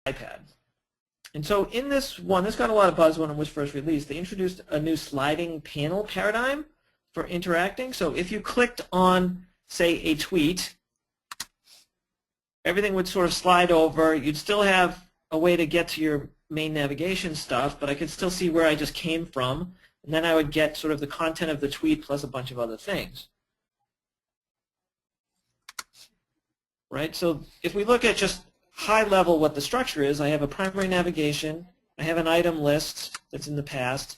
iPad. And so in this one, this got a lot of buzz when it was first released. They introduced a new sliding panel paradigm for interacting. So if you clicked on, say, a tweet, everything would sort of slide over. You'd still have a way to get to your main navigation stuff, but I could still see where I just came from. And then I would get sort of the content of the tweet plus a bunch of other things. Right? So if we look at just high level what the structure is, I have a primary navigation, I have an item list that's in the past,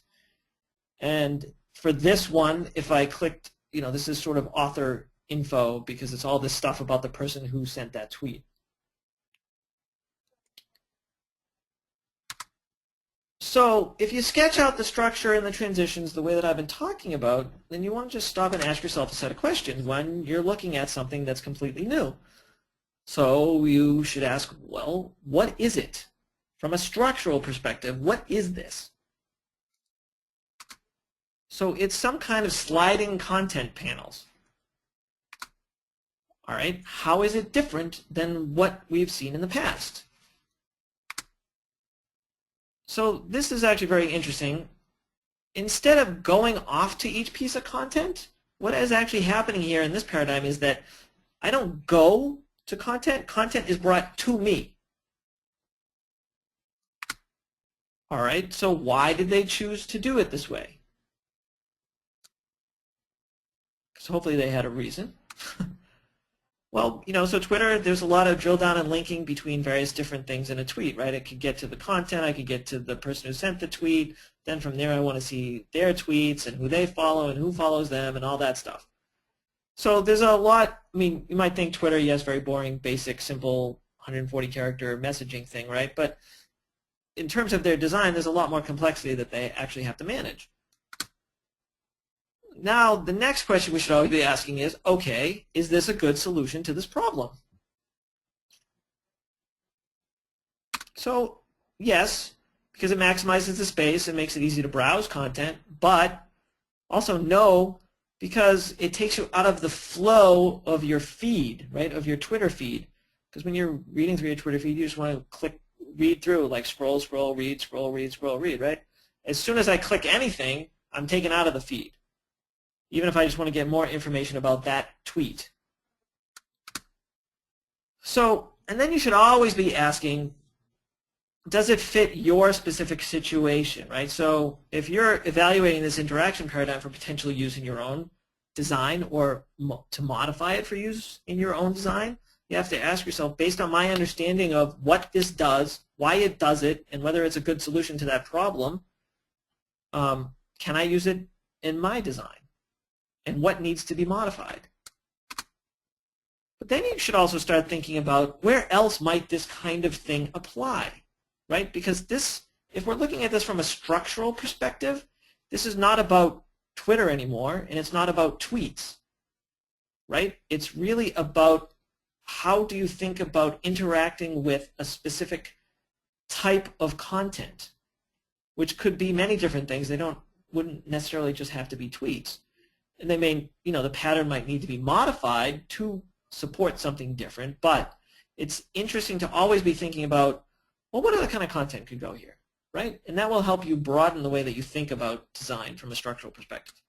and for this one, if I clicked, this is sort of author info because it's all this stuff about the person who sent that tweet. So if you sketch out the structure and the transitions the way that I've been talking about, then you want to just stop and ask yourself a set of questions when you're looking at something that's completely new. So you should ask, well, what is it? From a structural perspective, what is this? So it's some kind of sliding content panels. All right, how is it different than what we've seen in the past? So this is actually very interesting. Instead of going off to each piece of content, what is actually happening here in this paradigm is that I don't go to content. Content is brought to me. All right, so why did they choose to do it this way? Because hopefully they had a reason. Well, so Twitter, there's a lot of drill down and linking between various different things in a tweet, right? I could get to the content, I could get to the person who sent the tweet, then from there I want to see their tweets and who they follow and who follows them and all that stuff. So there's a lot, you might think Twitter, yes, very boring, basic, simple, 140-character messaging thing, right? But in terms of their design, there's a lot more complexity that they actually have to manage. Now, the next question we should always be asking is, okay, is this a good solution to this problem? So, yes, because it maximizes the space, it makes it easy to browse content, but also no, because it takes you out of the flow of your feed, right, of your Twitter feed. Because when you're reading through your Twitter feed, you just want to click, read through, like scroll, scroll, read, scroll, read, scroll, read, right? As soon as I click anything, I'm taken out of the feed, even if I just want to get more information about that tweet. So, and then you should always be asking, does it fit your specific situation, right? So if you're evaluating this interaction paradigm for potential use in your own design or to modify it for use in your own design, you have to ask yourself, based on my understanding of what this does, why it does it, and whether it's a good solution to that problem, can I use it in my design? And what needs to be modified? But then you should also start thinking about where else might this kind of thing apply, right? Because this, if we're looking at this from a structural perspective, this is not about Twitter anymore, and it's not about tweets, right? It's really about how do you think about interacting with a specific type of content, which could be many different things. They wouldn't necessarily just have to be tweets. And they may, the pattern might need to be modified to support something different, but it's interesting to always be thinking about, well, what other kind of content could go here, right? And that will help you broaden the way that you think about design from a structural perspective.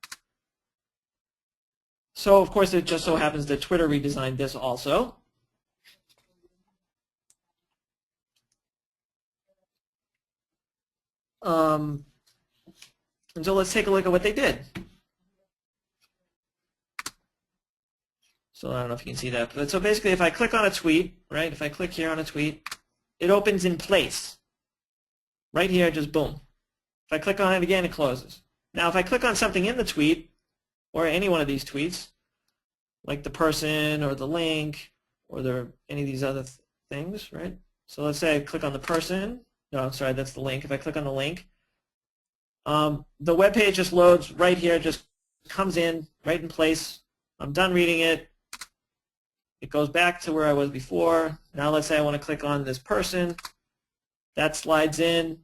So, of course, it just so happens that Twitter redesigned this also. And so let's take a look at what they did. So I don't know if you can see that. But so basically, if I click on a tweet, right, if I click here on a tweet, it opens in place. Right here, just boom. If I click on it again, it closes. Now, if I click on something in the tweet, or any one of these tweets, like the person or the link or any of these other things, right? So let's say I click on the person. No, sorry, that's the link. If I click on the link, the web page just loads right here, just comes in right in place. I'm done reading it. It goes back to where I was before. Now let's say I want to click on this person. That slides in.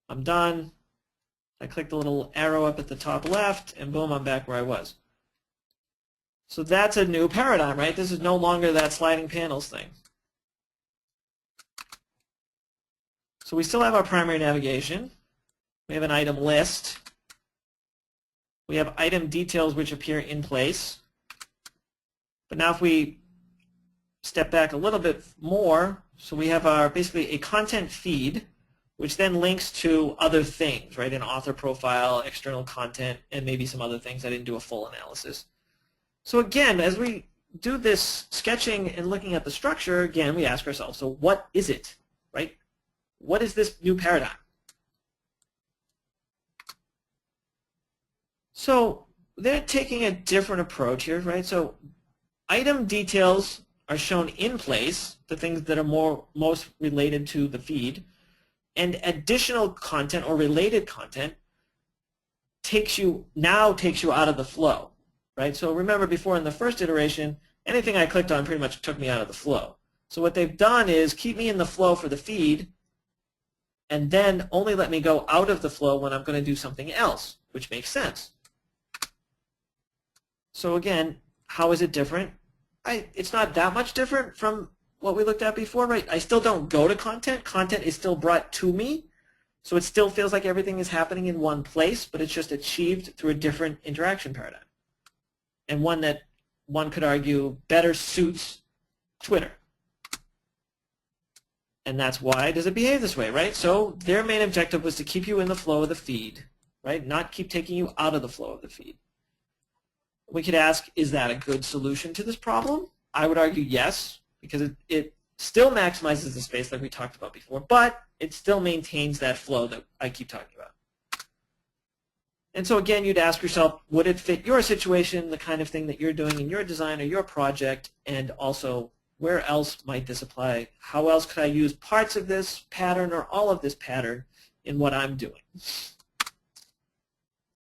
I'm done. I click the little arrow up at the top left, and boom, I'm back where I was. So that's a new paradigm, right? This is no longer that sliding panels thing. So we still have our primary navigation. We have an item list. We have item details which appear in place. But now if we step back a little bit more, so we have our basically a content feed, which then links to other things, right? An author profile, external content, and maybe some other things. I didn't do a full analysis. So again, as we do this sketching and looking at the structure, again, we ask ourselves, so what is it, right? What is this new paradigm? So they're taking a different approach here, right? So item details are shown in place, the things that are most related to the feed, and additional content or related content takes you out of the flow, right? So remember before in the first iteration, anything I clicked on pretty much took me out of the flow. So what they've done is keep me in the flow for the feed and then only let me go out of the flow when I'm going to do something else, which makes sense. So again, how is it different? It's not that much different from what we looked at before, right? I still don't go to content. Content is still brought to me. So it still feels like everything is happening in one place, but it's just achieved through a different interaction paradigm. And one that one could argue better suits Twitter. And that's why does it behave this way, right? So their main objective was to keep you in the flow of the feed, right? Not keep taking you out of the flow of the feed. We could ask, is that a good solution to this problem? I would argue yes, because it still maximizes the space like we talked about before, but it still maintains that flow that I keep talking about. And so again, you'd ask yourself, would it fit your situation, the kind of thing that you're doing in your design or your project, and also where else might this apply? How else could I use parts of this pattern or all of this pattern in what I'm doing?